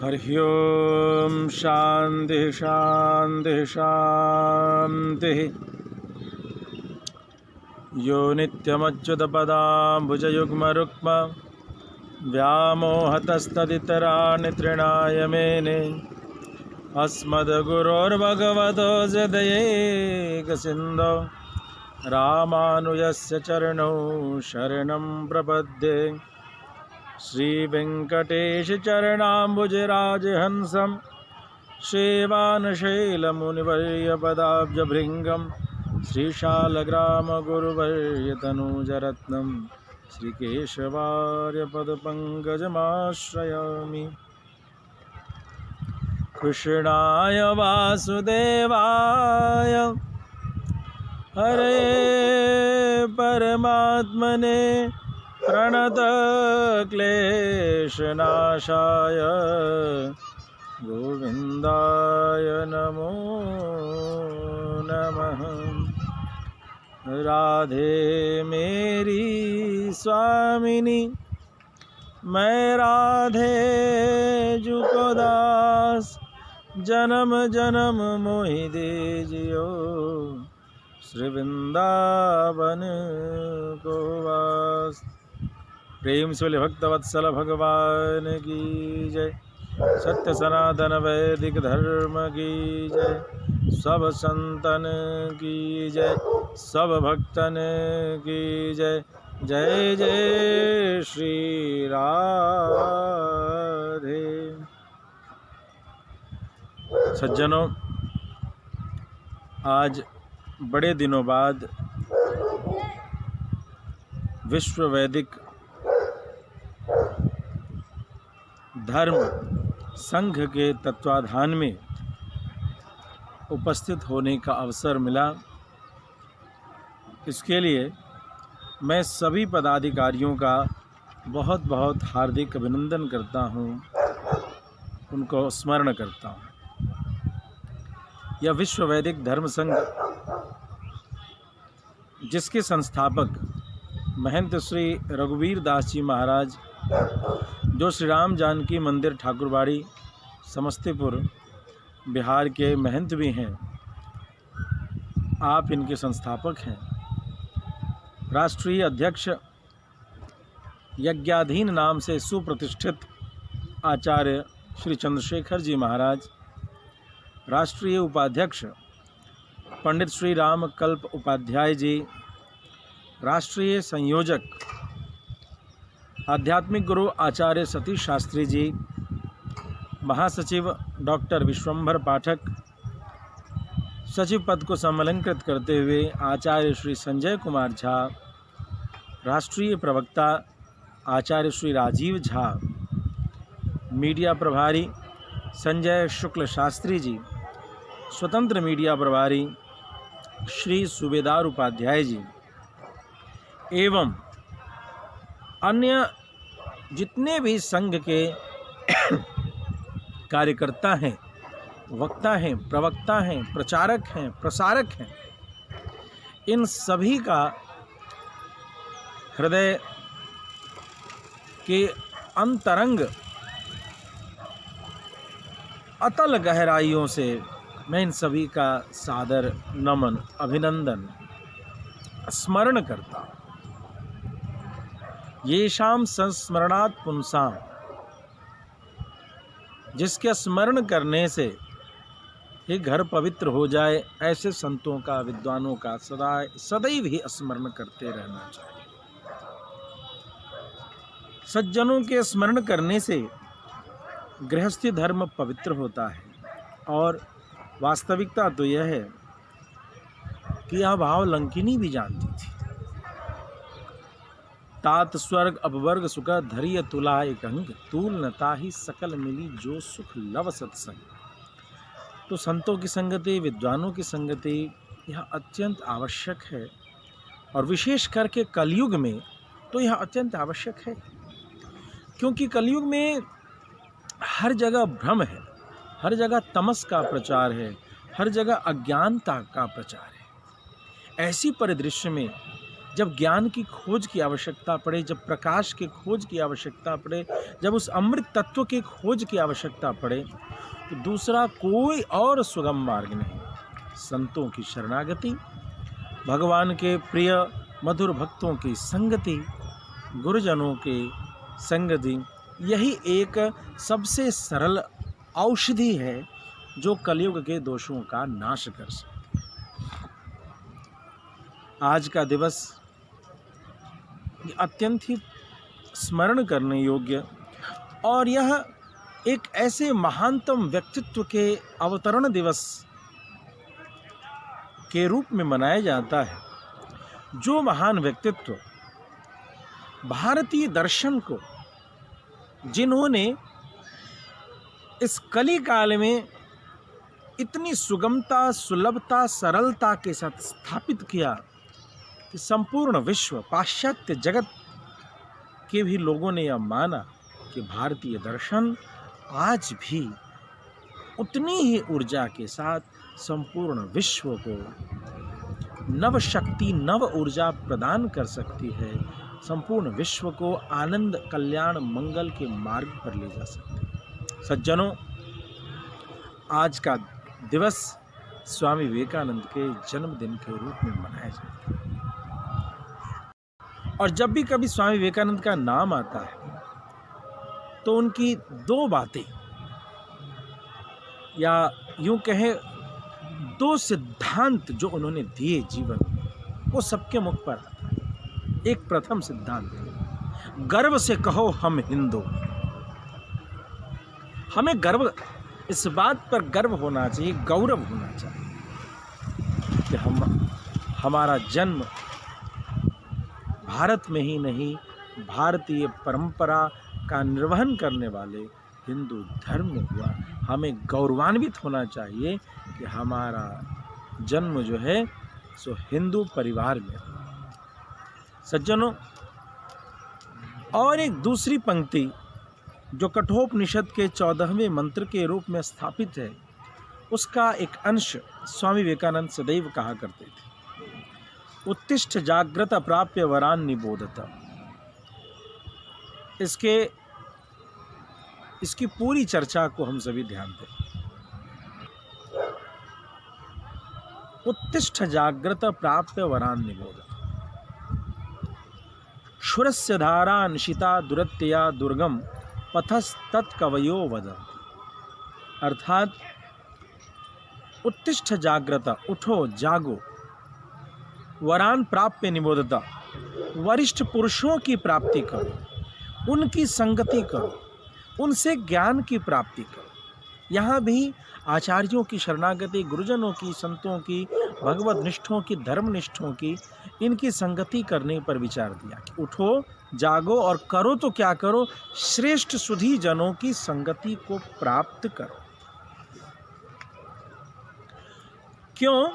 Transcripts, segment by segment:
हरि ओम शांति शांति शांति। यो नित्यमच्युतपदाम्बुजयुग्मरुक्म व्यामोहतस्तदितराणि तृणाय मेने अस्मद्गुरोर्भगवतोऽस्य दयैकसिन्धो रामानुजस्य चरणौ शरणं प्रपद्ये। श्रीवेङ्कटेशचरणाम्बुजराजहंसं सेवानशैलमुनिवर्यपदाब्जभृङ्गं श्रीशालग्रामगुरुवर्यतनूजरत्नं श्रीकेशवार्यपदपङ्कजमाश्रयामि। कृष्णाय वासुदेवाय हरे परमात्मने प्रणतक्लेशनाशाय गोविन्दाय नमो नमः। राधे मेरी स्वामिनी मैं राधे जुको दास जन्म जन्म मोहि दे जियो श्री वृंदावन को वास। प्रेम से बोले भक्तवत्सल भगवान की जय। सत्य सनातन वैदिक धर्म की जय। सब संतन की जय, सब भक्तन की जय। जय जय श्री राधे। सज्जनों, आज बड़े दिनों बाद विश्व वैदिक धर्म संघ के तत्वाधान में उपस्थित होने का अवसर मिला। इसके लिए मैं सभी पदाधिकारियों का बहुत बहुत हार्दिक अभिनंदन करता हूं, उनको स्मरण करता हूं। यह विश्व वैदिक धर्म संघ, जिसके संस्थापक महंत श्री रघुवीर दास जी महाराज, जो श्री राम जानकी मंदिर ठाकुरबाड़ी समस्तीपुर बिहार के महंत भी हैं, आप इनके संस्थापक हैं। राष्ट्रीय अध्यक्ष यज्ञाधीन नाम से सुप्रतिष्ठित आचार्य श्री चंद्रशेखर जी महाराज, राष्ट्रीय उपाध्यक्ष पंडित श्री राम कल्प उपाध्याय जी, राष्ट्रीय संयोजक आध्यात्मिक गुरु आचार्य सतीश शास्त्री जी, महासचिव डॉक्टर विश्वंभर पाठक, सचिव पद को समलंकृत करते हुए आचार्य श्री संजय कुमार झा, राष्ट्रीय प्रवक्ता आचार्य श्री राजीव झा, मीडिया प्रभारी संजय शुक्ल शास्त्री जी, स्वतंत्र मीडिया प्रभारी श्री सूबेदार उपाध्याय जी, एवं अन्य जितने भी संघ के कार्यकर्ता हैं, वक्ता हैं, प्रवक्ता हैं, प्रचारक हैं, प्रसारक हैं, इन सभी का हृदय के अंतरंग अतल गहराइयों से मैं इन सभी का सादर नमन, अभिनंदन, स्मरण करता हूँ। येषां संस्मरणात् पुंसां, जिसके स्मरण करने से ही घर पवित्र हो जाए, ऐसे संतों का, विद्वानों का सदैव ही स्मरण करते रहना चाहिए। सज्जनों के स्मरण करने से गृहस्थी धर्म पवित्र होता है। और वास्तविकता तो यह है कि यह भाव लंकिनी भी जानती थी। तात स्वर्ग अपवर्ग सुख धैर्य तुला एक अंग, तूल न ताहि सकल मिली जो सुख लव सत्संग। तो संतों की संगति, विद्वानों की संगति यह अत्यंत आवश्यक है, और विशेष करके कलयुग में तो यह अत्यंत आवश्यक है, क्योंकि कलयुग में हर जगह भ्रम है, हर जगह तमस का प्रचार है, हर जगह अज्ञानता का प्रचार है। ऐसी परिदृश्य में जब ज्ञान की खोज की आवश्यकता पड़े, जब प्रकाश के खोज की आवश्यकता पड़े, जब उस अमृत तत्व के खोज की आवश्यकता पड़े, तो दूसरा कोई और सुगम मार्ग नहीं। संतों की शरणागति, भगवान के प्रिय मधुर भक्तों की संगति, गुरुजनों की संगति, यही एक सबसे सरल औषधि है जो कलयुग के दोषों का नाश कर सके। आज का दिवस अत्यंत ही स्मरण करने योग्य, और यह एक ऐसे महानतम व्यक्तित्व के अवतरण दिवस के रूप में मनाया जाता है, जो महान व्यक्तित्व भारतीय दर्शन को, जिन्होंने इस कली काल में इतनी सुगमता, सुलभता, सरलता के साथ स्थापित किया कि संपूर्ण विश्व, पाश्चात्य जगत के भी लोगों ने यह माना कि भारतीय दर्शन आज भी उतनी ही ऊर्जा के साथ संपूर्ण विश्व को नव शक्ति, नव ऊर्जा प्रदान कर सकती है, संपूर्ण विश्व को आनंद, कल्याण, मंगल के मार्ग पर ले जा सकती है। सज्जनों, आज का दिवस स्वामी विवेकानंद के जन्मदिन के रूप में मनाया जाता है, और जब भी कभी स्वामी विवेकानंद का नाम आता है तो उनकी दो बातें, या यूं कहें दो सिद्धांत जो उन्होंने दिए जीवन में, वो सबके मुख पर आता है। एक प्रथम सिद्धांत, गर्व से कहो हम हिंदू। हमें गर्व, इस बात पर गर्व होना चाहिए, गौरव होना चाहिए कि हमारा जन्म भारत में ही नहीं, भारतीय परंपरा का निर्वहन करने वाले हिंदू धर्म में हुआ। हमें गौरवान्वित होना चाहिए कि हमारा जन्म जो है सो हिंदू परिवार में। सज्जनों, और एक दूसरी पंक्ति जो कठोपनिषद के 14वें मंत्र के रूप में स्थापित है, उसका एक अंश स्वामी विवेकानंद सदैव कहा करते थे, उत्तिष्ठ जाग्रत प्राप्य वरान निबोधत। इसकी पूरी चर्चा को हम सभी ध्यान दें। उत्तिष्ठ जाग्रत प्राप्य वरान निबोधत, क्षुरस्य धारा निशिता दुरत्यया दुर्गम पथस्तत्कवयो वदन्ति। अर्थात उत्तिष्ठ जाग्रत, उठो, जागो, वरान प्राप्य निबोधता, वरिष्ठ पुरुषों की प्राप्ति करो, उनकी संगति करो, उनसे ज्ञान की प्राप्ति करो। यहाँ भी आचार्यों की शरणागति, गुरुजनों की, संतों की, भगवत निष्ठों की, धर्म निष्ठों की, इनकी संगति करने पर विचार दिया कि उठो, जागो और करो तो क्या करो, श्रेष्ठ सुधी जनों की संगति को प्राप्त करो। क्यों?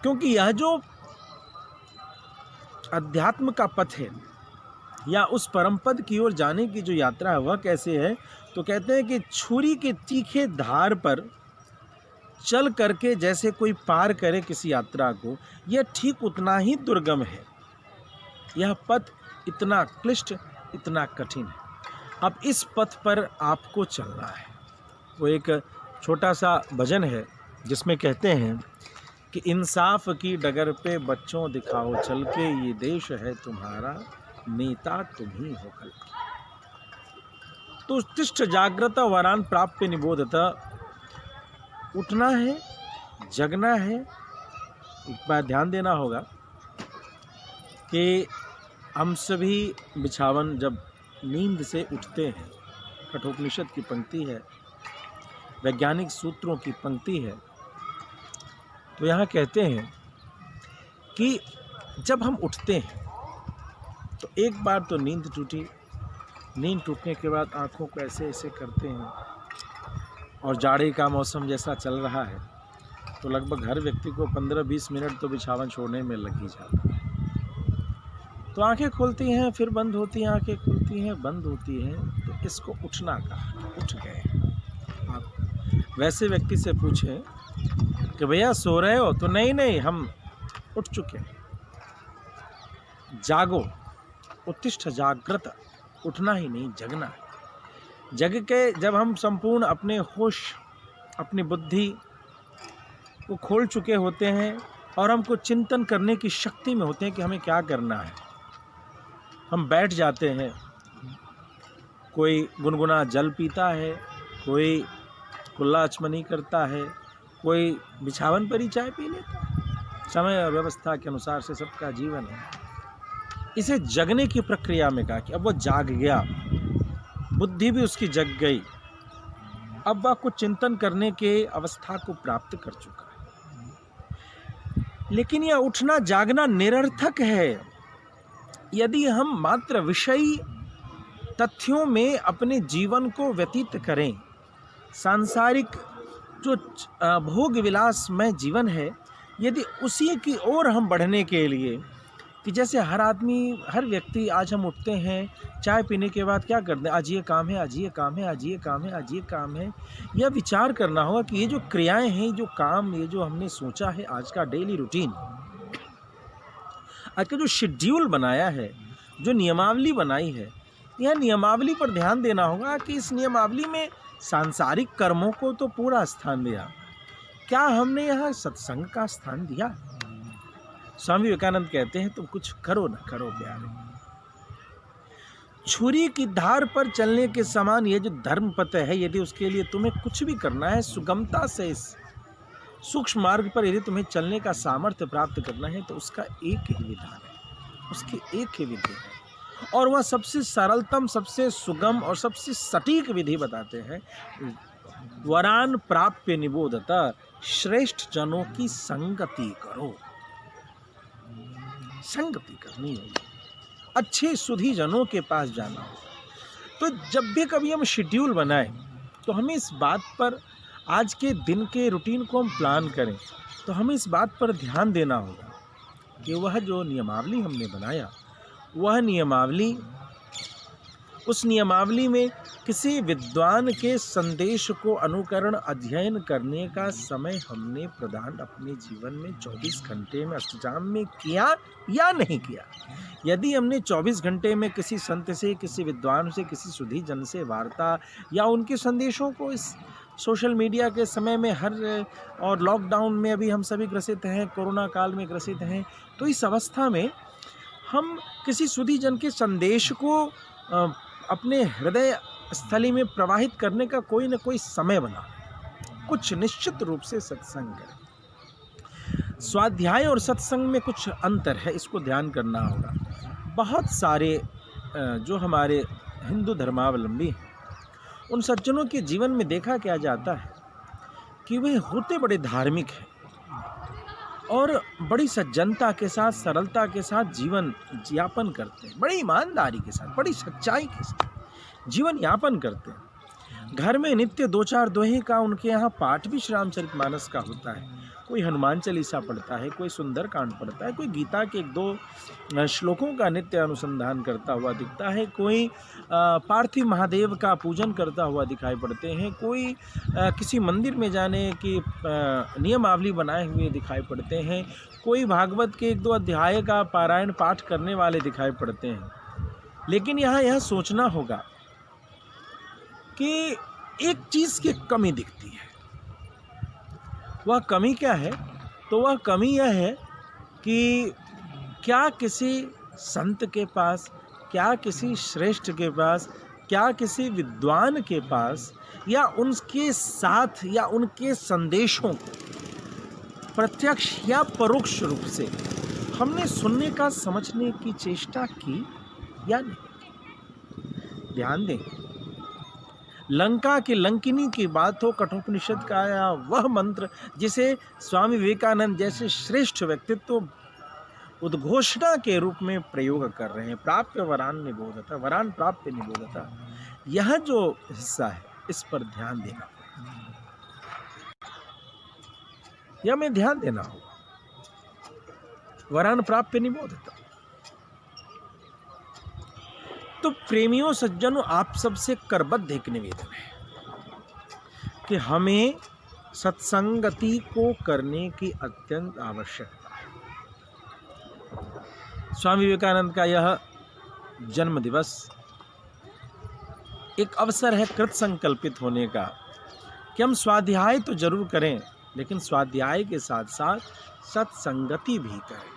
क्योंकि यह जो अध्यात्म का पथ है, या उस परम पद की ओर जाने की जो यात्रा है, वह कैसे है? तो कहते हैं कि छुरी के तीखे धार पर चल करके जैसे कोई पार करे किसी यात्रा को, यह ठीक उतना ही दुर्गम है। यह पथ इतना क्लिष्ट, इतना कठिन है। अब इस पथ पर आपको चलना है। वो एक छोटा सा भजन है जिसमें कहते हैं कि इंसाफ की डगर पे बच्चों दिखाओ चल के, ये देश है तुम्हारा, नेता तुम ही हो कल। तो उत्तिष्ठ जाग्रत वरान प्राप्य निबोधत, उठना है, जगना है। एक बात ध्यान देना होगा कि हम सभी बिछावन जब नींद से उठते हैं, कठोपनिषद की पंक्ति है, वैज्ञानिक सूत्रों की पंक्ति है, तो यहाँ कहते हैं कि जब हम उठते हैं तो एक बार तो नींद टूटी, नींद टूटने के बाद आँखों को ऐसे ऐसे करते हैं, और जाड़े का मौसम जैसा चल रहा है तो लगभग हर व्यक्ति को 15-20 मिनट तो बिछावन छोड़ने में लग ही जाता है। तो आंखें खुलती हैं, फिर बंद होती हैं, आंखें खुलती हैं, बंद होती हैं, तो इसको उठना कहा। उठ गए। आप वैसे व्यक्ति से पूछें कि भैया सो रहे हो, तो नहीं हम उठ चुके हैं। जागो, उत्तिष्ठ जागृत, उठना ही नहीं जगना है। जग के जब हम संपूर्ण अपने होश, अपनी बुद्धि को खोल चुके होते हैं और हमको चिंतन करने की शक्ति में होते हैं कि हमें क्या करना है, हम बैठ जाते हैं। कोई गुनगुना जल पीता है, कोई कुल्ला अचमनी करता है, कोई बिछावन पर ही चाय पी लेता है। समय और व्यवस्था के अनुसार से सबका जीवन है। इसे जगने की प्रक्रिया में कहा कि अब वो जाग गया, बुद्धि भी उसकी जग गई, अब वह कुछ चिंतन करने के अवस्था को प्राप्त कर चुका है। लेकिन यह उठना जागना निरर्थक है यदि हम मात्र विषयी तथ्यों में अपने जीवन को व्यतीत करें। सांसारिक जो भोग विलास में जीवन है, यदि उसी की ओर हम बढ़ने के लिए, कि जैसे हर आदमी, हर व्यक्ति, आज हम उठते हैं चाय पीने के बाद क्या करते हैं, आज ये काम है, आज ये काम है, आज ये काम है, आज ये काम है। यह विचार करना होगा कि ये जो क्रियाएं हैं, जो काम, ये जो हमने सोचा है, आज का डेली रूटीन, आज का जो शेड्यूल बनाया है, जो नियमावली बनाई है, यह नियमावली पर ध्यान देना होगा कि इस नियमावली में सांसारिक कर्मों को तो पूरा स्थान दिया, क्या हमने यहाँ सत्संग का स्थान दिया? स्वामी विवेकानंद कहते हैं, तुम कुछ करो न करो प्यारे, छुरी की धार पर चलने के समान ये जो धर्म पथ है, यदि उसके लिए तुम्हें कुछ भी करना है, सुगमता से इस सूक्ष्म मार्ग पर यदि तुम्हें चलने का सामर्थ्य प्राप्त करना है, तो उसका एक ही विधान है, उसकी एक ही विधि है, और वह सबसे सरलतम, सबसे सुगम और सबसे सटीक विधि बताते हैं। वरान प्राप्य निबोधता, श्रेष्ठ जनों की संगति करो। संगति करनी होगी, अच्छे सुधी जनों के पास जाना होगा। तो जब भी कभी हम शेड्यूल बनाएं, तो हमें इस बात पर, आज के दिन के रूटीन को हम प्लान करें, तो हमें इस बात पर ध्यान देना होगा कि वह जो नियमावली हमने बनाया, वह नियमावली, उस नियमावली में किसी विद्वान के संदेश को अनुकरण अध्ययन करने का समय हमने प्रदान अपने जीवन में 24 घंटे में अष्टजाम में किया या नहीं किया। यदि हमने 24 घंटे में किसी संत से, किसी विद्वान से, किसी सुधी जन से वार्ता या उनके संदेशों को इस सोशल मीडिया के समय में, हर और लॉकडाउन में अभी हम सभी ग्रसित हैं, कोरोना काल में ग्रसित हैं, तो इस अवस्था में हम किसी सुधी जन के संदेश को अपने हृदय स्थली में प्रवाहित करने का कोई न कोई समय बना, कुछ निश्चित रूप से सत्संग करें। स्वाध्याय और सत्संग में कुछ अंतर है, इसको ध्यान करना होगा। बहुत सारे जो हमारे हिंदू धर्मावलंबी हैं, उन सज्जनों के जीवन में देखा क्या जाता है कि वे होते बड़े धार्मिक हैं और बड़ी सज्जनता के साथ, सरलता के साथ जीवन यापन करते हैं, बड़ी ईमानदारी के साथ, बड़ी सच्चाई के साथ जीवन यापन करते हैं। घर में नित्य 2-4 दोहे का उनके यहाँ पाठ भी श्री रामचरितमानस का होता है। कोई हनुमान चालीसा पढ़ता है, कोई सुंदरकांड पढ़ता है, कोई गीता के 1-2 श्लोकों का नित्य अनुसंधान करता हुआ दिखता है, कोई पार्थिव महादेव का पूजन करता हुआ दिखाई पड़ते हैं, कोई किसी मंदिर में जाने की नियमावली बनाए हुए दिखाई पड़ते हैं, कोई भागवत के 1-2 अध्याय का पारायण पाठ करने वाले दिखाई पड़ते हैं। लेकिन यहाँ यह सोचना होगा कि एक चीज़ की कमी दिखती है। वह कमी क्या है? तो वह कमी यह है कि क्या किसी संत के पास, क्या किसी श्रेष्ठ के पास, क्या किसी विद्वान के पास, या उनके साथ या उनके संदेशों को प्रत्यक्ष या परोक्ष रूप से हमने सुनने का, समझने की चेष्टा की या नहीं? ध्यान दें, लंका की लंकिनी की बात हो, कठोपनिषद का आया वह मंत्र जिसे स्वामी विवेकानंद जैसे श्रेष्ठ व्यक्तित्व उद्घोषणा के रूप में प्रयोग कर रहे हैं, प्राप्य वरान निबोधता, वरान प्राप्य निबोधता, यह जो हिस्सा है, इस पर ध्यान देना, यह में ध्यान देना होगा। वरान प्राप्य निबोधता। तो प्रेमियों, सज्जनों, आप सबसे करबद्ध एक निवेदन है कि हमें सत्संगति को करने की अत्यंत आवश्यकता है। स्वामी विवेकानंद का यह जन्म दिवस एक अवसर है कृत संकल्पित होने का कि हम स्वाध्याय तो जरूर करें, लेकिन स्वाध्याय के साथ साथ सत्संगति भी करें,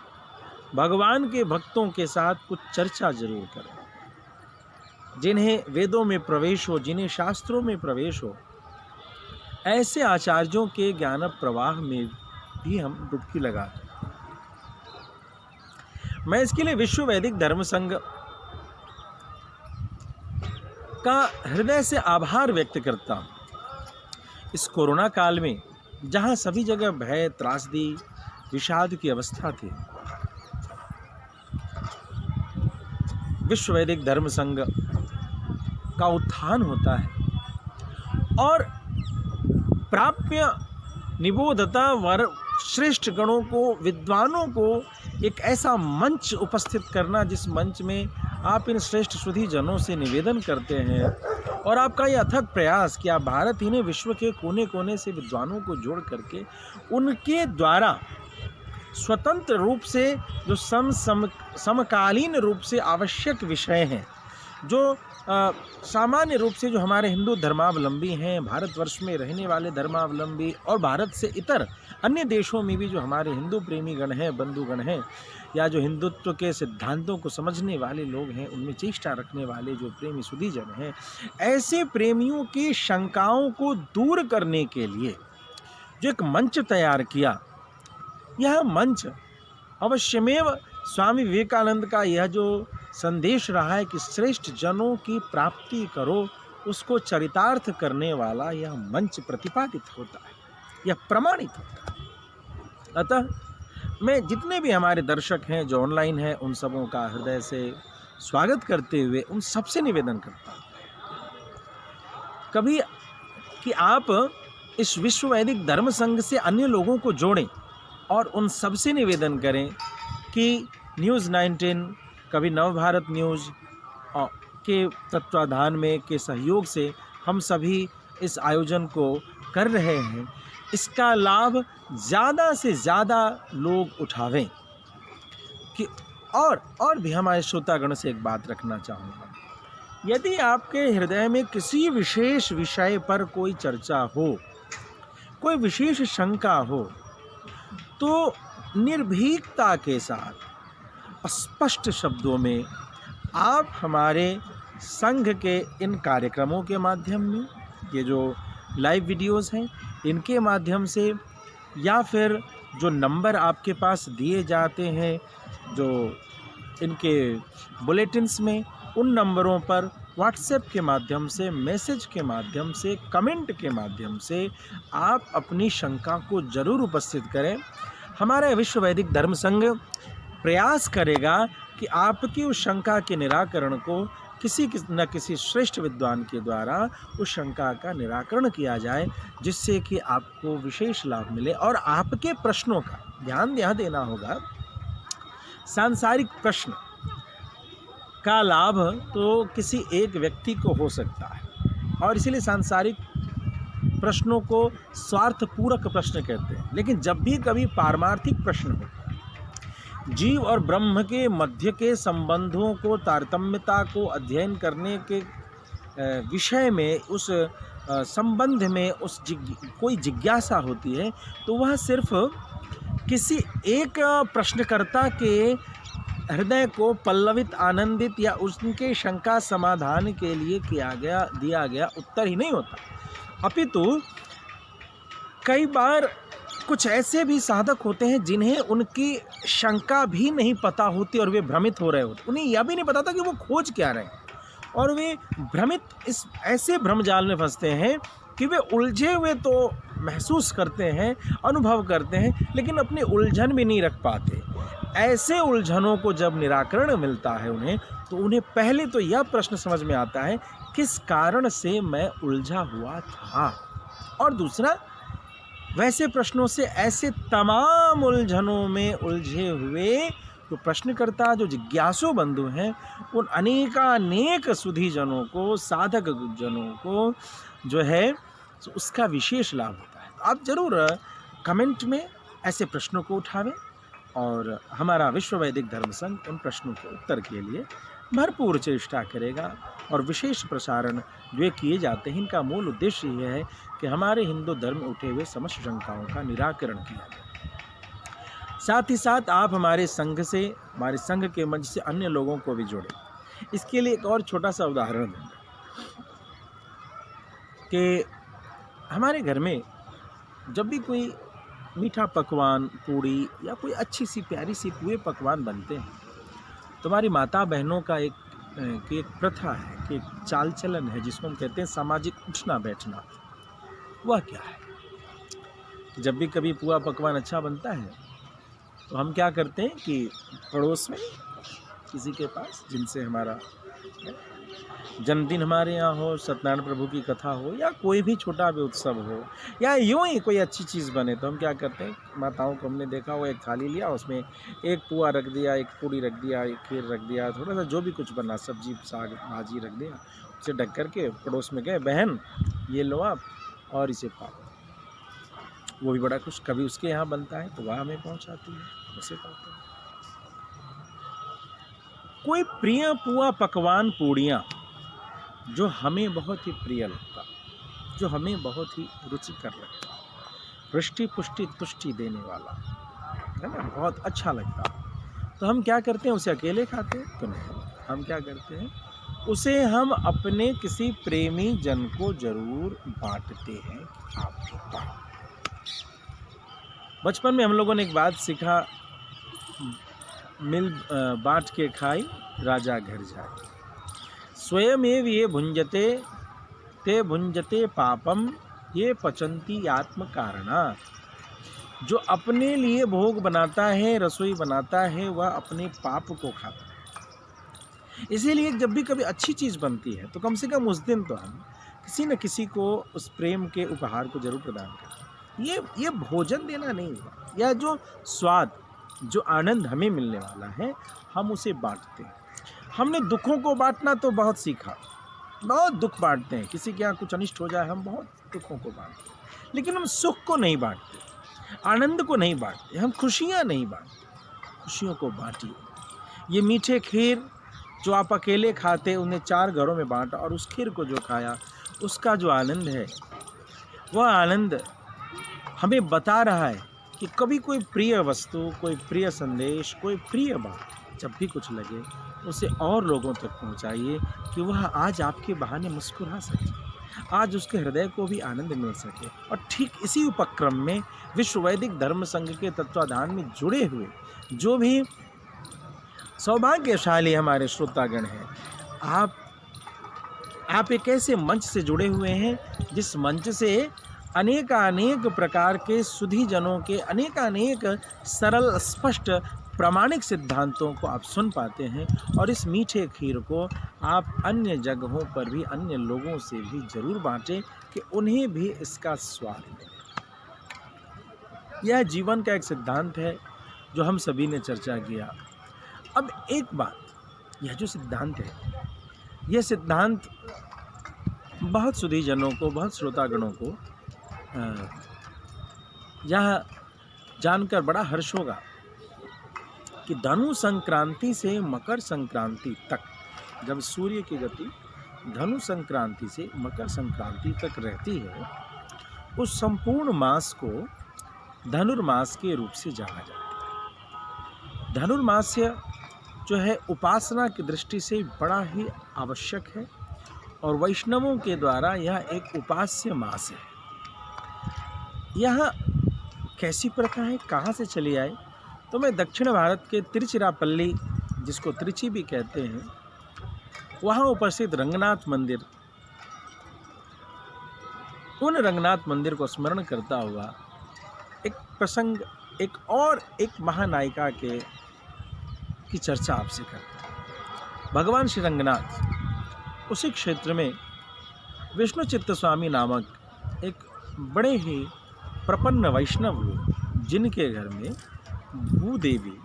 भगवान के भक्तों के साथ कुछ चर्चा जरूर करें, जिन्हें वेदों में प्रवेश हो, जिन्हें शास्त्रों में प्रवेश हो, ऐसे आचार्यों के ज्ञान प्रवाह में भी हम डुबकी लगाते हैं। मैं इसके लिए विश्व वैदिक धर्म संघ का हृदय से आभार व्यक्त करता हूँ। इस कोरोना काल में जहाँ सभी जगह भय, त्रासदी, विषाद की अवस्था थी, विश्व वैदिक धर्म संघ का उत्थान होता है और प्राप्य निबोधता वर श्रेष्ठ गणों को, विद्वानों को एक ऐसा मंच उपस्थित करना जिस मंच में आप इन श्रेष्ठ सुधी जनों से निवेदन करते हैं और आपका यह अथक प्रयास कि आप भारत ही ने विश्व के कोने कोने से विद्वानों को जोड़ करके उनके द्वारा स्वतंत्र रूप से जो समकालीन रूप से आवश्यक विषय हैं, जो सामान्य रूप से जो हमारे हिंदू धर्मावलंबी हैं, भारतवर्ष में रहने वाले धर्मावलंबी और भारत से इतर अन्य देशों में भी जो हमारे हिंदू प्रेमी गण हैं, बंधुगण हैं, या जो हिंदुत्व के सिद्धांतों को समझने वाले लोग हैं, उनमें चेष्टा रखने वाले जो प्रेमी सुधीजन हैं, ऐसे प्रेमियों की शंकाओं को दूर करने के लिए जो एक मंच तैयार किया, यह मंच अवश्यमेव स्वामी विवेकानंद का यह जो संदेश रहा है कि श्रेष्ठ जनों की प्राप्ति करो, उसको चरितार्थ करने वाला यह मंच प्रतिपादित होता है, यह प्रमाणित होता है। अतः मैं जितने भी हमारे दर्शक हैं जो ऑनलाइन हैं, उन सबों का हृदय से स्वागत करते हुए उन सबसे निवेदन करता हूँ कभी कि आप इस विश्व वैदिक धर्म संघ से अन्य लोगों को जोड़ें और उन सबसे निवेदन करें कि न्यूज़ 19, कभी नवभारत न्यूज़ के तत्वाधान में के सहयोग से हम सभी इस आयोजन को कर रहे हैं, इसका लाभ ज़्यादा से ज़्यादा लोग उठावें। कि और भी हमारे श्रोतागण से एक बात रखना चाहूँगा, यदि आपके हृदय में किसी विशेष विषय पर कोई चर्चा हो, कोई विशेष शंका हो, तो निर्भीकता के साथ स्पष्ट शब्दों में आप हमारे संघ के इन कार्यक्रमों के माध्यम में, ये जो लाइव वीडियोस हैं इनके माध्यम से, या फिर जो नंबर आपके पास दिए जाते हैं जो इनके बुलेटिन्स में, उन नंबरों पर व्हाट्सएप के माध्यम से, मैसेज के माध्यम से, कमेंट के माध्यम से आप अपनी शंका को ज़रूर उपस्थित करें। हमारा विश्व वैदिक धर्म संघ प्रयास करेगा कि आपकी उस शंका के निराकरण को किसी न किसी श्रेष्ठ विद्वान के द्वारा उस शंका का निराकरण किया जाए, जिससे कि आपको विशेष लाभ मिले। और आपके प्रश्नों का ध्यान यह देना होगा, सांसारिक प्रश्न का लाभ तो किसी एक व्यक्ति को हो सकता है और इसीलिए सांसारिक प्रश्नों को स्वार्थपूरक प्रश्न कहते हैं। लेकिन जब भी कभी पारमार्थिक प्रश्न हो, जीव और ब्रह्म के मध्य के संबंधों को, तारतम्यता को अध्ययन करने के विषय में, उस संबंध में कोई जिज्ञासा होती है, तो वह सिर्फ किसी एक प्रश्नकर्ता के हृदय को पल्लवित, आनंदित या उनके शंका समाधान के लिए दिया गया उत्तर ही नहीं होता, अपितु कई बार कुछ ऐसे भी साधक होते हैं जिन्हें उनकी शंका भी नहीं पता होती और वे भ्रमित हो रहे होते, उन्हें यह भी नहीं पता था कि वो खोज क्या रहे हैं, और वे भ्रमित इस ऐसे भ्रमजाल में फंसते हैं कि वे उलझे हुए तो महसूस करते हैं, अनुभव करते हैं, लेकिन अपनी उलझन भी नहीं रख पाते। ऐसे उलझनों को जब निराकरण मिलता है उन्हें, तो उन्हें पहले तो यह प्रश्न समझ में आता है, किस कारण से मैं उलझा हुआ था, और दूसरा, वैसे प्रश्नों से ऐसे तमाम उलझनों में उलझे हुए जो प्रश्नकर्ता, जो जिज्ञासु बंधु हैं, उन अनेकानेक सुधी जनों को, साधक जनों को जो है उसका विशेष लाभ होता है। आप ज़रूर कमेंट में ऐसे प्रश्नों को उठावें और हमारा विश्व वैदिक धर्म संघ उन प्रश्नों के उत्तर के लिए भरपूर चेष्टा करेगा। और विशेष प्रसारण जो ये किए जाते हैं, इनका मूल उद्देश्य यह है कि हमारे हिंदू धर्म में उठे हुए समस्त शंकाओं का निराकरण किया जाए। साथ ही साथ आप हमारे संघ से, हमारे संघ के मंच से अन्य लोगों को भी जोड़ें। इसके लिए एक और छोटा सा उदाहरण दें कि हमारे घर में जब भी कोई मीठा पकवान, पूड़ी या कोई अच्छी सी प्यारी सी पूरे पकवान बनते हैं, तो हमारी माता बहनों का एक प्रथा है, कि एक चाल चलन है जिसको हम कहते हैं सामाजिक उठना बैठना। वह क्या है कि जब भी कभी पुआ पकवान अच्छा बनता है तो हम क्या करते हैं कि पड़ोस में किसी के पास, जिनसे हमारा जन्मदिन हमारे यहाँ हो, सत्यनारायण प्रभु की कथा हो, या कोई भी छोटा भी उत्सव हो, या यूँ ही कोई अच्छी चीज़ बने, तो हम क्या करते हैं, माताओं को हमने देखा वो एक थाली लिया, उसमें एक पुआ रख दिया, एक पूड़ी रख दिया, एक खीर रख दिया, थोड़ा सा जो भी कुछ बना, सब्जी साग भाजी रख दिया, उसे ढक करके पड़ोस में गए, बहन ये लो आप और इसे पाओ। वो भी बड़ा खुश, कभी उसके यहाँ बनता है तो वह हमें पहुँचाती है, उसे पाते हैं। कोई प्रिय पुआ पकवान पूड़ियाँ जो हमें बहुत ही प्रिय लगता, जो हमें बहुत ही रुचिकर लगता, पुष्टि पुष्टि तुष्टि देने वाला है ना, बहुत अच्छा लगता, तो हम क्या करते हैं, उसे अकेले खाते हैं तो नहीं, हम क्या करते हैं, उसे हम अपने किसी प्रेमी जन को जरूर बांटते हैं। आपके पास बचपन में हम लोगों ने एक बात सीखा, मिल बांट के खाई राजा घर जाए, स्वयमेव ये भुंजते ते भुंजते पापम ये पचंती आत्म कारणा। जो अपने लिए भोग बनाता है, रसोई बनाता है, वह अपने पाप को खाता है। इसीलिए जब भी कभी अच्छी चीज़ बनती है तो कम से कम उस दिन तो हम किसी न किसी को उस प्रेम के उपहार को जरूर प्रदान करें। ये भोजन देना नहीं हुआ, या जो स्वाद, जो आनंद हमें मिलने वाला है, हम उसे बांटते हैं। हमने दुखों को बांटना तो बहुत सीखा, बहुत दुख बांटते हैं, किसी के यहाँ कुछ अनिष्ट हो जाए हम बहुत दुखों को बांटते हैं, लेकिन हम सुख को नहीं बांटते, आनंद को नहीं बांटते, हम खुशियाँ नहीं बांटते। खुशियों को बांटिए। ये मीठे खीर जो आप अकेले खाते, उन्हें 4 घरों में बांटा, और उस खीर को जो खाया, उसका जो आनंद है, वह आनंद हमें बता रहा है कि कभी कोई प्रिय वस्तु, कोई प्रिय संदेश, कोई प्रिय बात जब भी कुछ लगे, उसे और लोगों तक पहुंचाइए कि वह आज आपके बहाने मुस्कुरा सके, आज उसके हृदय को भी आनंद मिल सके। और ठीक इसी उपक्रम में विश्व वैदिक धर्म संघ के तत्वाधान में जुड़े हुए जो भी सौभाग्यशाली हमारे श्रोतागण हैं, आप एक ऐसे मंच से जुड़े हुए हैं जिस मंच से अनेक प्रकार के सुधीजनों के अनेक सरल, स्पष्ट, प्रामाणिक सिद्धांतों को आप सुन पाते हैं। और इस मीठे खीर को आप अन्य जगहों पर भी, अन्य लोगों से भी जरूर बांटें कि उन्हें भी इसका स्वाद मिले। यह जीवन का एक सिद्धांत है जो हम सभी ने चर्चा किया। अब एक बात, यह जो सिद्धांत है, यह सिद्धांत बहुत सुधीजनों को, बहुत श्रोतागणों को यह जानकर बड़ा हर्ष होगा कि धनु संक्रांति से मकर संक्रांति तक, जब सूर्य की गति धनु संक्रांति से मकर संक्रांति तक रहती है, उस संपूर्ण मास को धनुर्मास के रूप से जाना जाता है। धनुर्मास्य जो है उपासना की दृष्टि से बड़ा ही आवश्यक है, और वैष्णवों के द्वारा यह एक उपास्य मास है। यह कैसी प्रथा है, कहाँ से चली आई? तो मैं दक्षिण भारत के तिरुचिरापल्ली, जिसको त्रिची भी कहते हैं, वहाँ उपस्थित रंगनाथ मंदिर, उन रंगनाथ मंदिर को स्मरण करता हुआ एक प्रसंग, एक महानायिका की चर्चा आपसे करता हूँ। भगवान श्री रंगनाथ, उसी क्षेत्र में विष्णु चित्त स्वामी नामक एक बड़े ही प्रपन्न वैष्णव हुए, जिनके घर में भूदेवी,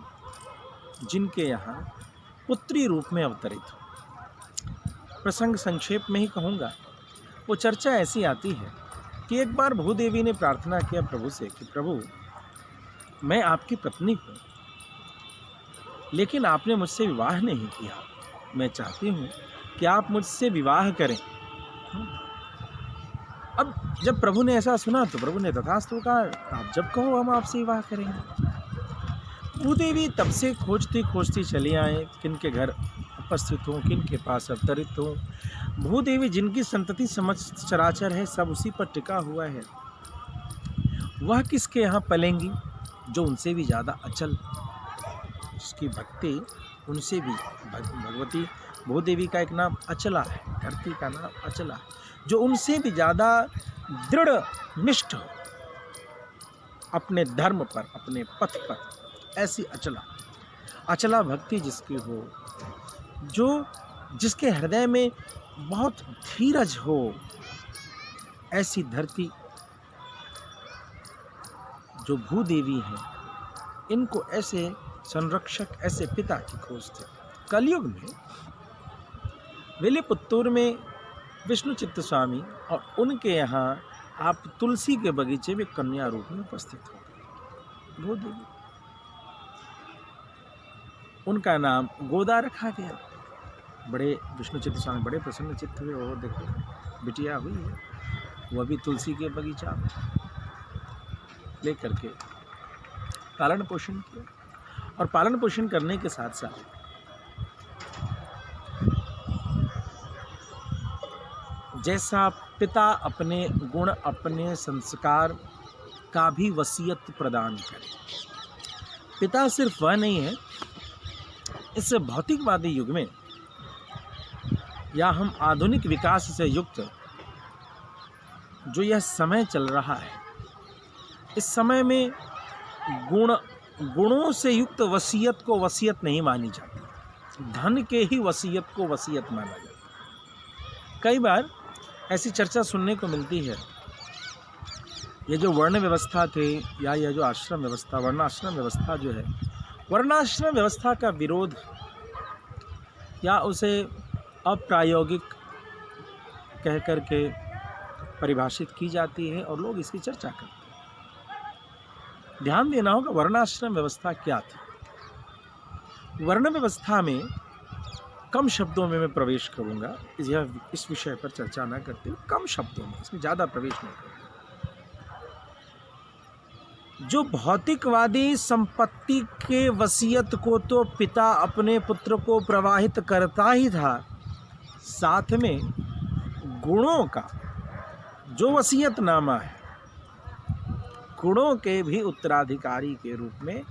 जिनके यहाँ पुत्री रूप में अवतरित हो। प्रसंग संक्षेप में ही कहूँगा। वो चर्चा ऐसी आती है कि एक बार भूदेवी ने प्रार्थना किया प्रभु से कि प्रभु, मैं आपकी पत्नी हूँ लेकिन आपने मुझसे विवाह नहीं किया, मैं चाहती हूँ कि आप मुझसे विवाह करें। अब जब प्रभु ने ऐसा सुना तो प्रभु ने तथास्तु कहा, आप जब कहो हम आपसे विवाह करेंगे। भूदेवी तब से खोजती खोजती चली आए, किन के घर उपस्थित हों, किन के पास अवतरित हों। भूदेवी जिनकी संतति समस्त चराचर है, सब उसी पर टिका हुआ है, वह किसके यहाँ पलेंगी जो उनसे भी ज़्यादा अचल, उसकी भक्ति उनसे भी, भगवती भूदेवी का एक नाम अचला है, धरती का नाम अचला है, जो उनसे भी ज़्यादा दृढ़ निष्ठ हो अपने धर्म पर, अपने पथ पर, ऐसी अचला अचला भक्ति जिसकी हो, जो जिसके हृदय में बहुत धीरज हो, ऐसी धरती जो भूदेवी है, इनको ऐसे संरक्षक, ऐसे पिता की खोज थे। कलयुग में विलिपुत्तूर में विष्णु चित्त स्वामी और उनके यहाँ आप तुलसी के बगीचे में कन्या रूप में उपस्थित हो भूदेवी। उनका नाम गोदा रखा गया। बड़े विष्णु चित्त स्वामी बड़े प्रसन्न चित्त हुए, और देखो बिटिया हुई है, वह भी तुलसी के बगीचा में लेकर के पालन पोषण किया। और पालन पोषण करने के साथ साथ जैसा पिता अपने गुण, अपने संस्कार का भी वसीयत प्रदान करे। पिता सिर्फ वह नहीं है, इस भौतिकवादी युग में या हम आधुनिक विकास से युक्त जो यह समय चल रहा है, इस समय में गुणों से युक्त वसीयत को वसीयत नहीं मानी जाती, धन के ही वसीयत को वसीयत माना जाता है। कई बार ऐसी चर्चा सुनने को मिलती है, ये जो वर्ण व्यवस्था थे या यह जो आश्रम व्यवस्था, वर्णाश्रम व्यवस्था जो है, वर्णाश्रम व्यवस्था का विरोध या उसे अप्रायोगिक कह कर के परिभाषित की जाती है और लोग इसकी चर्चा करते हैं। ध्यान देना होगा वर्णाश्रम व्यवस्था क्या थी। वर्ण व्यवस्था में कम शब्दों में मैं प्रवेश करूंगा, इस विषय पर चर्चा ना करते हुए कम शब्दों में, इसमें ज़्यादा प्रवेश नहीं करूंगा। जो भौतिकवादी संपत्ति के वसीयत को तो पिता अपने पुत्र को प्रवाहित करता ही था, साथ में गुणों का जो वसीयतनामा है, गुणों के भी उत्तराधिकारी के रूप में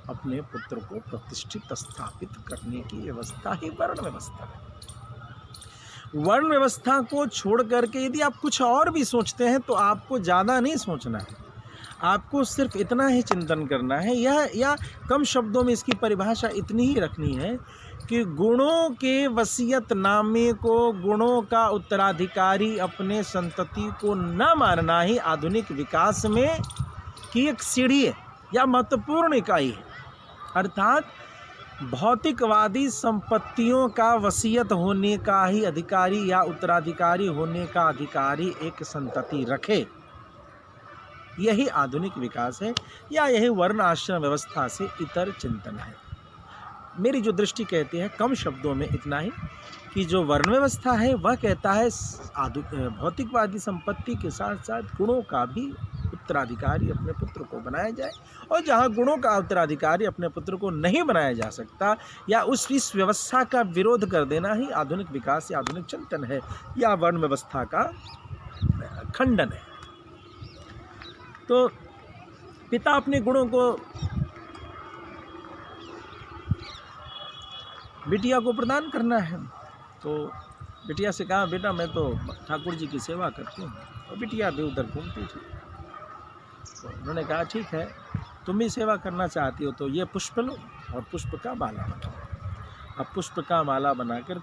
अपने पुत्र को प्रतिष्ठित स्थापित करने की व्यवस्था ही वर्ण व्यवस्था है। वर्ण व्यवस्था को छोड़ करके यदि आप कुछ और भी सोचते हैं तो आपको ज़्यादा नहीं सोचना है, आपको सिर्फ इतना ही चिंतन करना है, या कम शब्दों में इसकी परिभाषा इतनी ही रखनी है कि गुणों के वसीयतनामे को, गुणों का उत्तराधिकारी अपने संतति को न मानना ही आधुनिक विकास में की एक सीढ़ी है या महत्वपूर्ण इकाई है। अर्थात भौतिकवादी संपत्तियों का वसीयत होने का ही अधिकारी या उत्तराधिकारी होने का अधिकारी एक संतति रखे, यही आधुनिक विकास है या यही वर्ण आश्रम व्यवस्था से इतर चिंतन है। मेरी जो दृष्टि कहती है कम शब्दों में इतना ही कि जो वर्ण व्यवस्था है वह कहता है भौतिकवादी संपत्ति के साथ साथ गुणों का भी उत्तराधिकारी अपने पुत्र को बनाया जाए, और जहाँ गुणों का उत्तराधिकारी अपने पुत्र को नहीं बनाया जा सकता या इस व्यवस्था का विरोध कर देना ही आधुनिक विकास या आधुनिक चिंतन है या वर्ण व्यवस्था का खंडन है। तो पिता अपने गुणों को बिटिया को प्रदान करना है, तो बिटिया से कहा, बेटा मैं तो ठाकुर जी की सेवा करती हूँ, और बिटिया भी उधर घूमती थी। तो उन्होंने कहा ठीक है, तुम भी सेवा करना चाहती हो तो ये पुष्प लो और पुष्प का माला बनाओ। अब पुष्प का माला बना कर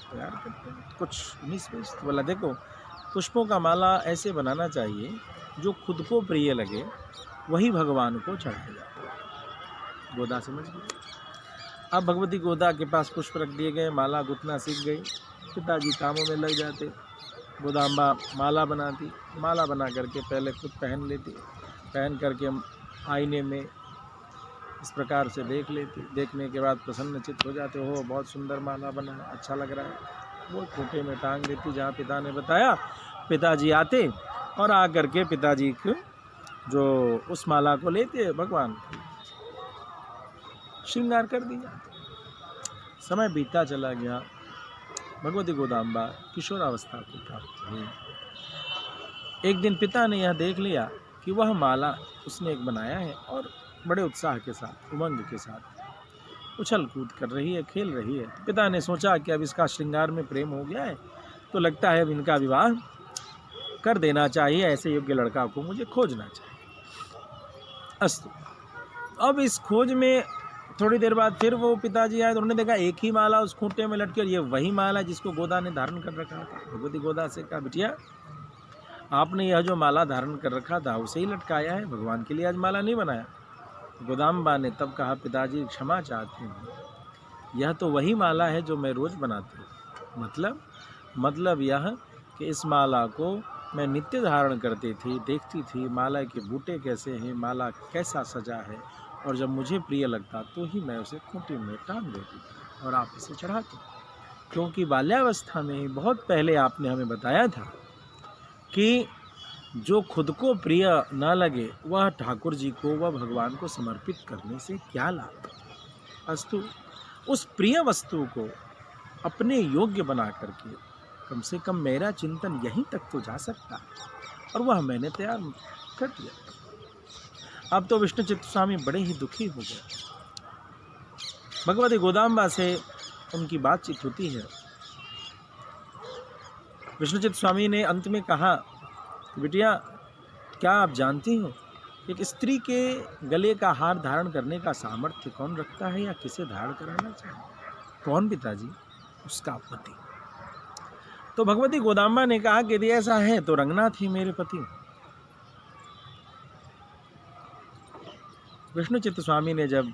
तैयार करते हैं कुछ 19-20। तो बोला देखो, पुष्पों का माला ऐसे बनाना चाहिए जो खुद को प्रिय लगे, वही भगवान को चढ़ाया जाता है। गोदा समझ गई। अब भगवती गोदा के पास पुष्प रख दिए गए, माला गुथना सीख गई, पिताजी कामों में लग जाते। गोदाम्बा माला बनाती, माला बना करके पहले खुद पहन लेती, पहन करके आईने में इस प्रकार से देख लेती, देखने के बाद प्रसन्नचित्त हो जाते, हो बहुत सुंदर माला बना है, अच्छा लग रहा है। वो खूंटे में टांग देती जहाँ पिता ने बताया। पिताजी आते और आकर के पिताजी को जो उस माला को लेते भगवान श्रृंगार कर दी जाती। समय बीतता चला गया, भगवती गोदाम्बा किशोरावस्था को प्राप्त हुई। एक दिन पिता ने यह देख लिया कि वह माला उसने एक बनाया है और बड़े उत्साह के साथ, उमंग के साथ उछल कूद कर रही है, खेल रही है। पिता ने सोचा कि अब इसका श्रृंगार में प्रेम हो गया है, तो लगता है अब इनका विवाह कर देना चाहिए, ऐसे योग्य लड़का को मुझे खोजना चाहिए। अस्तु। अब इस खोज में थोड़ी देर बाद फिर वो पिताजी आए तो उन्होंने देखा एक ही माला उस खूंटे में लटकी, और ये वही माला जिसको गोदा ने धारण कर रखा था। भगवती गोदा से कहा, बिटिया आपने यह जो माला धारण कर रखा था उसे ही लटकाया है, भगवान के लिए आज माला नहीं बनाया। गोदाम्बा ने तब कहा, पिताजी क्षमा चाहती हूँ, यह तो वही माला है जो मैं रोज़ बनाती हूँ। मतलब यह कि इस माला को मैं नित्य धारण करती थी, देखती थी माला के बूटे कैसे हैं, माला कैसा सजा है, और जब मुझे प्रिय लगता तो ही मैं उसे खूंटी में टांग देती थी और आप इसे चढ़ाते। क्योंकि बाल्यावस्था में बहुत पहले आपने हमें बताया था कि जो खुद को प्रिय न लगे वह ठाकुर जी को, वह भगवान को समर्पित करने से क्या लाभ। अस्तु, उस प्रिय वस्तु को अपने योग्य बना करके कम से कम मेरा चिंतन यहीं तक तो जा सकता है, और वह मैंने तैयार कर दिया। अब तो विष्णुचित्त स्वामी बड़े ही दुखी हो गए। भगवती गोदाम्बा से उनकी बातचीत होती है। विष्णुचित्त स्वामी ने अंत में कहा, बिटिया क्या आप जानती हो एक स्त्री के गले का हार धारण करने का सामर्थ्य कौन रखता है या किसे धारण कराना चाहिए? कौन पिताजी? उसका पति। तो भगवती गोदाम्बा ने कहा कि यदि ऐसा है तो रंगनाथ ही मेरे पति। विष्णुचित्त स्वामी ने जब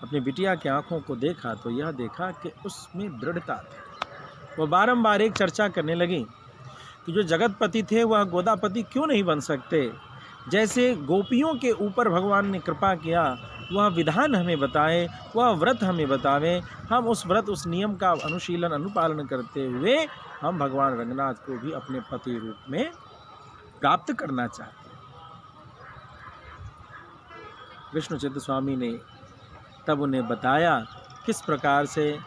अपनी बिटिया की आंखों को देखा तो यह देखा कि उसमें दृढ़ता थी। वो बारंबार एक चर्चा करने लगी कि जो जगतपति थे वह गोदापति क्यों नहीं बन सकते। जैसे गोपियों के ऊपर भगवान ने कृपा किया, वह विधान हमें बताए, वह व्रत हमें बतावे, हम उस व्रत उस नियम का अनुशीलन अनुपालन करते हुए हम भगवान रंगनाथ को भी अपने पति रूप में प्राप्त करना चाहते हैं। विष्णुचित्त स्वामी ने तब उन्हें बताया किस प्रकार से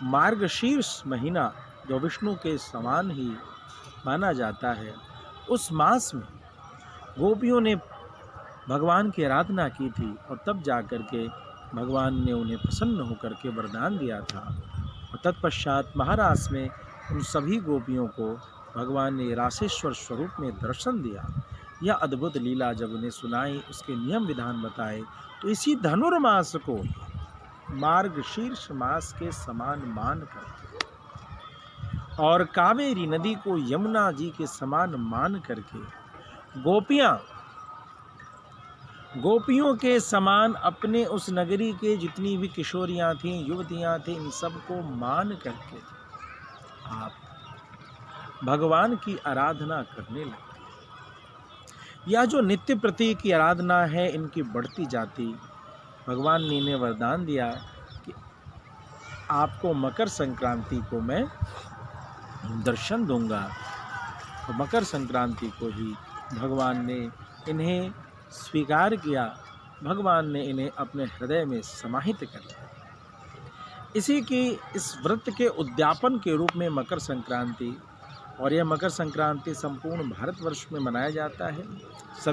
मार्गशीर्ष महीना जो विष्णु के समान ही माना जाता है, उस मास में गोपियों ने भगवान की आराधना की थी, और तब जाकर के भगवान ने उन्हें प्रसन्न होकर के वरदान दिया था। और तत्पश्चात महारास में उन सभी गोपियों को भगवान ने रासेश्वर स्वरूप में दर्शन दिया। यह अद्भुत लीला जब उन्हें सुनाई, उसके नियम विधान बताए, तो इसी धनुर्मास को मार्गशीर्ष मास के समान मान करके और कावेरी नदी को यमुना जी के समान मान करके गोपियों के समान अपने उस नगरी के जितनी भी किशोरियां थीं, युवतियां थीं, इन सबको मान करके आप भगवान की आराधना करने लगते। यह जो नित्य प्रति की आराधना है इनकी बढ़ती जाती। भगवान ने इन्हें वरदान दिया कि आपको मकर संक्रांति को मैं दर्शन दूंगा, और मकर संक्रांति को ही भगवान ने इन्हें स्वीकार किया। भगवान ने इन्हें अपने हृदय में समाहित कर लिया। इसी की इस व्रत के उद्यापन के रूप में मकर संक्रांति, और यह मकर संक्रांति संपूर्ण भारतवर्ष में मनाया जाता है।